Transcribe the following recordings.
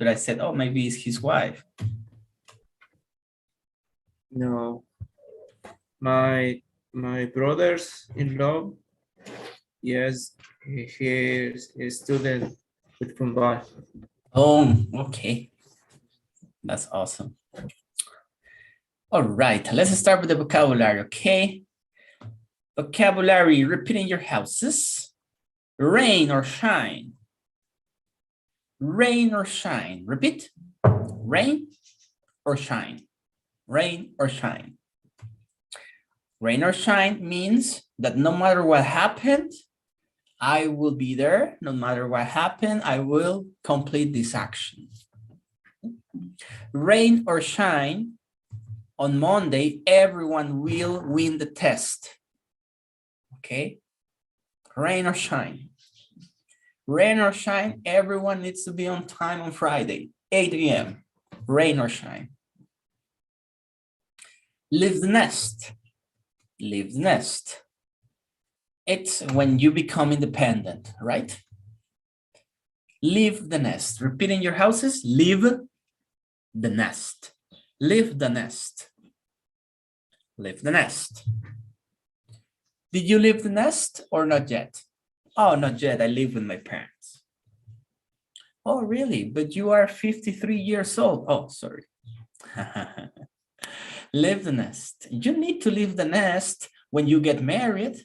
but I said, oh, maybe it's his wife. No. My brother's-in-law, yes, he is a student with Mumbai. Oh, okay. That's awesome. All right, let's start with the vocabulary, okay? Vocabulary, repeating your houses. Rain or shine. Rain or shine. Repeat. Rain or shine. Rain or shine. Rain or shine means that no matter what happened, I will be there. No matter what happened, I will complete this action. Rain or shine, on Monday, everyone will win the test. Okay? Rain or shine. Rain or shine, everyone needs to be on time on Friday, 8 a.m. Rain or shine. Leave the nest. Leave the nest. It's when you become independent, right? Leave the nest. Repeating your houses, leave the nest. Leave the nest. Leave the nest. Did you leave the nest or not yet? Oh, not yet. I live with my parents. Oh, really? But you are 53 years old. Oh, sorry. Leave the nest. You need to leave the nest when you get married.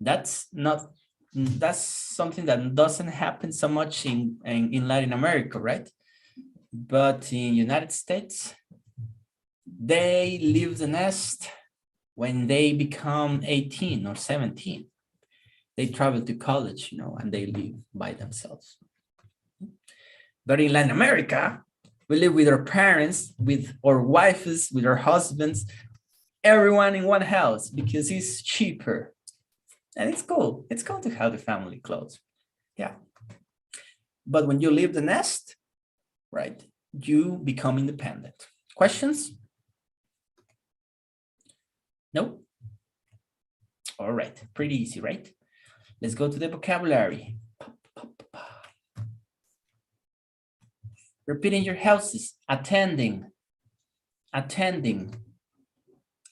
That's something that doesn't happen so much in Latin America, right? But in United States, they leave the nest when they become 18 or 17. They travel to college, and they live by themselves. But in Latin America, we live with our parents, with our wives, with our husbands, everyone in one house because it's cheaper. And it's cool. It's cool to have the family close. Yeah. But when you leave the nest, right, you become independent. Questions? No? All right. Pretty easy, right? Let's go to the vocabulary. Repeating your houses. Attending. Attending.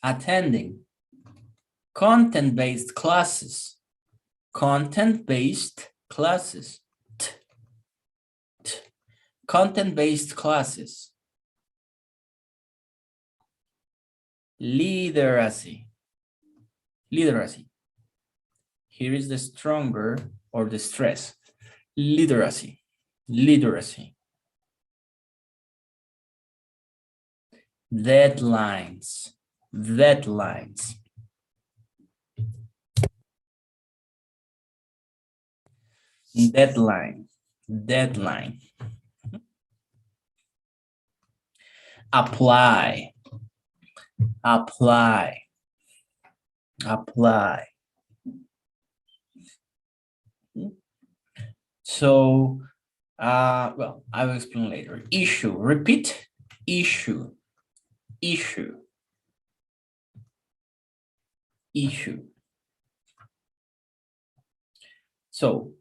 Attending. Content-based classes. Content-based classes. Content-based classes. Literacy. Literacy. Here is the stronger or the stress. Literacy. Literacy. Deadlines. Deadlines. Deadline. Deadline. Apply. Apply. Apply. So, well, I will explain later. Issue. Repeat. Issue. Issue. Issue. So,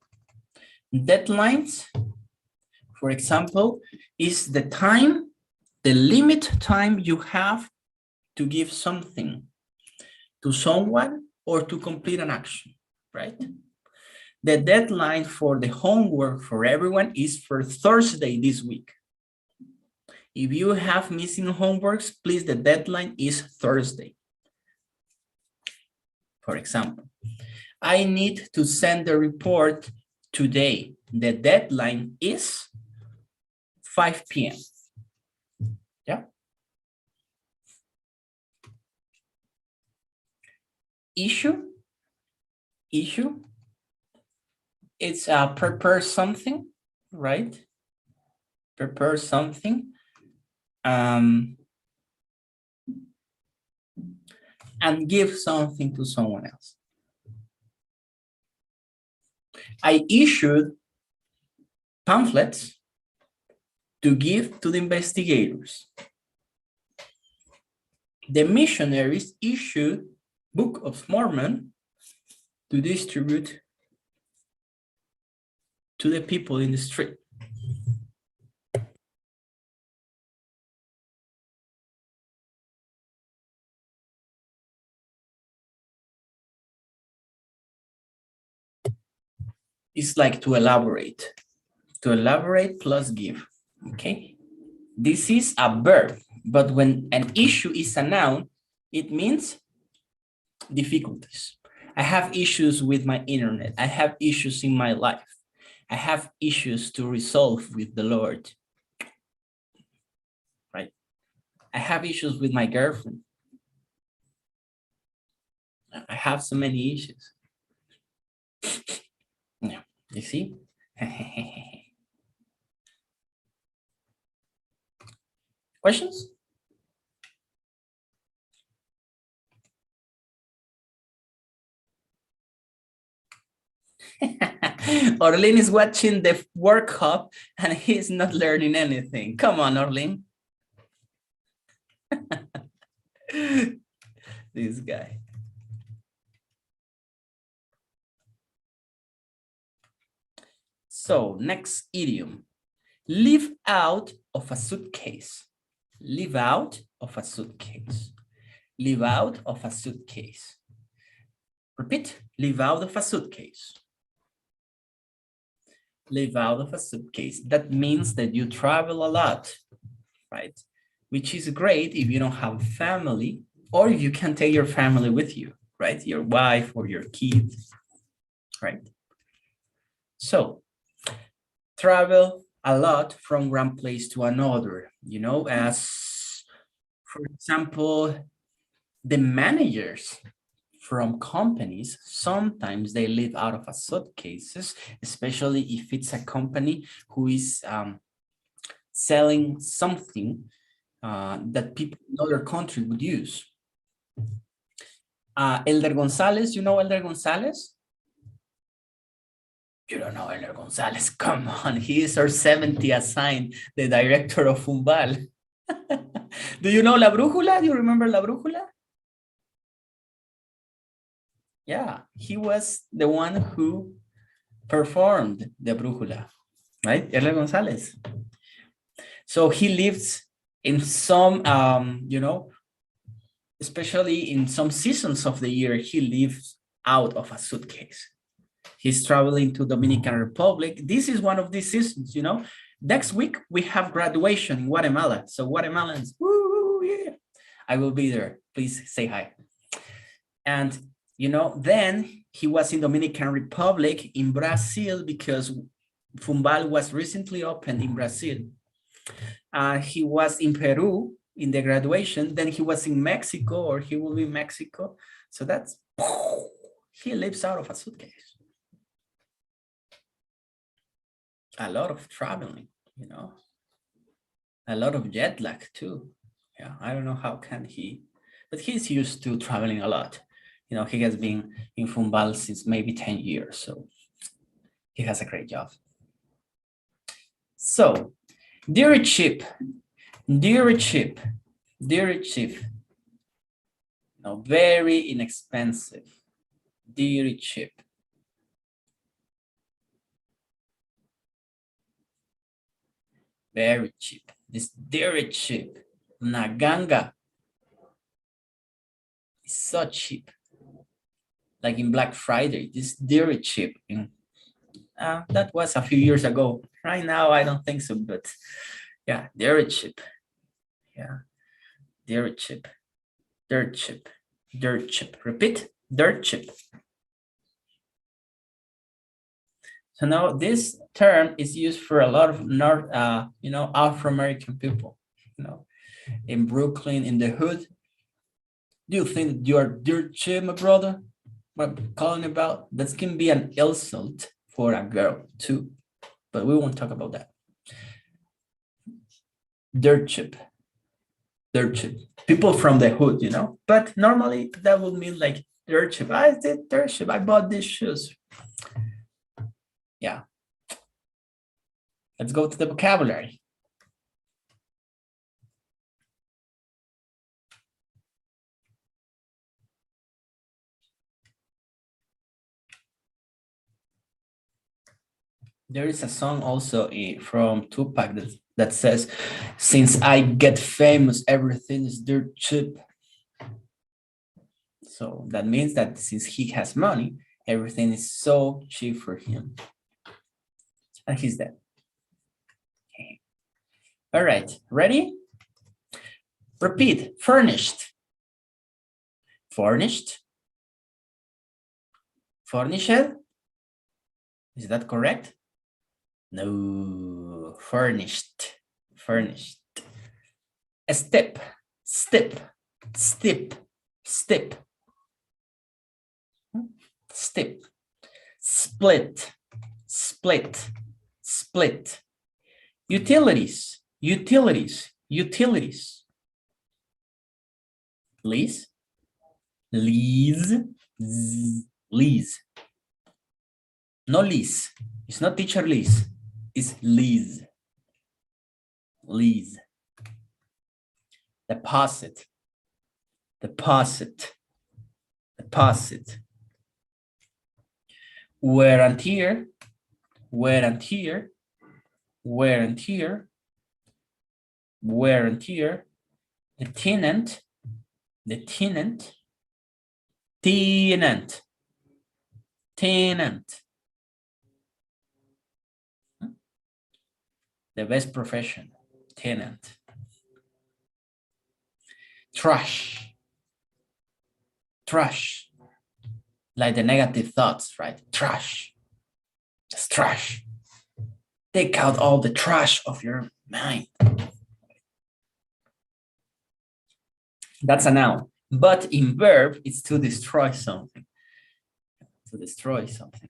deadlines, for example, is the time, the limit time you have to give something to someone or to complete an action, right? The deadline for the homework for everyone is for Thursday this week. If you have missing homeworks, please, the deadline is Thursday. For example, I need to send the report today. The deadline is 5 p.m. Yeah. Issue. Issue. It's prepare something, right? Prepare something. And give something to someone else. I issued pamphlets to give to the investigators. The missionaries issued Book of Mormon to distribute to the people in the street. is like to elaborate plus give, okay? This is a verb, but when an issue is a noun, it means difficulties. I have issues with my internet. I have issues in my life. I have issues to resolve with the Lord, right? I have issues with my girlfriend. I have so many issues. Yeah, you see? Questions? Orlin is watching the World Cup and he's not learning anything. Come on, Orlin. This guy. So next idiom, live out of a suitcase. Live out of a suitcase. Live out of a suitcase. Repeat, live out of a suitcase. Live out of a suitcase. That means that you travel a lot, right? Which is great if you don't have family or if you can take your family with you, right? Your wife or your kids, right? So travel a lot from one place to another, you know, as for example, the managers from companies, sometimes they live out of a suitcases, especially if it's a company who is selling something that people in other country would use. Elder Gonzalez, you know Elder Gonzalez? You don't know Elder Gonzalez, come on, he is our 70 assigned, the director of Fumbal. Do you know La Brújula? Do you remember La Brújula? Yeah, he was the one who performed the Brújula, right? Elder Gonzalez. So he lives in some, you know, especially in some seasons of the year, he lives out of a suitcase. He's traveling to Dominican Republic. This is one of these seasons, you know. Next week, we have graduation in Guatemala. So Guatemalans, woo, yeah. I will be there. Please say hi. And, you know, then he was in Dominican Republic, in Brazil, because Fumbal was recently opened in Brazil. He was in Peru in the graduation. Then he was in Mexico, or he will be in Mexico. So that's, he lives out of a suitcase. A lot of traveling, you know, a lot of jet lag too. Yeah, I don't know how can he, but he's used to traveling a lot. You know, he has been in Fumbal since maybe 10 years, so he has a great job. So, dear cheap, dear cheap, dear cheap. No, very inexpensive, dear cheap. Very cheap. This very cheap. Naganga is so cheap. Like in Black Friday, this very cheap. That was a few years ago. Right now, I don't think so, but yeah, very cheap. Yeah, very cheap. Dirt cheap. Dirt cheap. Repeat, dirt cheap. So now this term is used for a lot of you know, Afro-American people, you know, in Brooklyn, in the hood. Do you think that you are dirt cheap, my brother? What I'm calling about? That can be an insult for a girl too, but we won't talk about that. Dirt cheap. Dirt cheap. People from the hood, you know, but normally that would mean like dirt cheap. I did dirt cheap. I bought these shoes. Yeah. Let's go to the vocabulary. There is a song also from Tupac that says, since I get famous, everything is dirt cheap. So that means that since he has money, everything is so cheap for him. and he's dead. Okay. All right, ready? Repeat, furnished. Furnished. Furnished. Is that correct? No, furnished, furnished. A step, step, step, step, step. Split, split, split. Utilities, utilities, utilities. Lease, lease, lease. No lease. It's not teacher lease. It's lease. Lease. Deposit. Deposit. Deposit. Wear and tear. Wear and tear. Wear and tear. Wear and tear. The tenant. The tenant. Tenant. Tenant. The best profession. Tenant. Trash. Trash. Like the negative thoughts, right? Trash. Just trash. Take out all the trash of your mind. That's a noun. But in verb, it's to destroy something. To destroy something.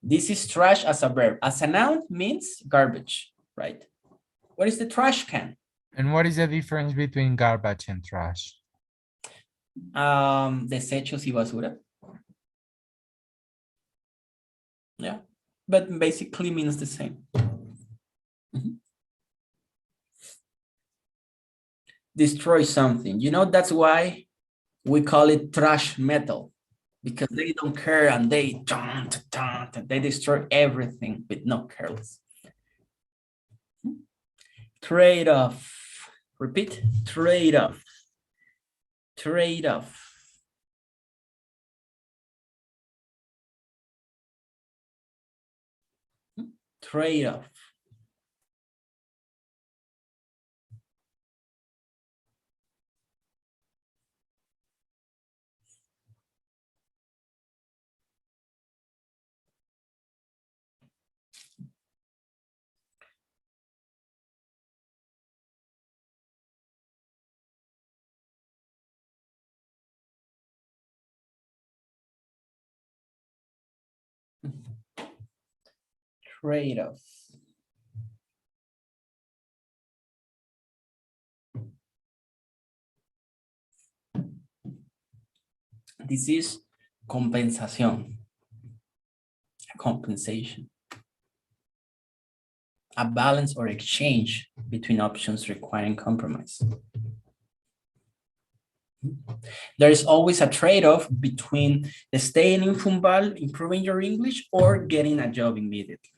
This is trash as a verb. As a noun means garbage, right? What is the trash can? And what is the difference between garbage and trash? Desechos y basura. Yeah, but basically means the same. Destroy something. You know, that's why we call it trash metal, because they don't care and they destroy everything with no careless. Trade-off. Repeat. Trade-off. Trade-off. Trade-off. Trade-off. This is compensación. Compensation. A balance or exchange between options requiring compromise. There is always a trade-off between staying in Fumbal, improving your English, or getting a job immediately.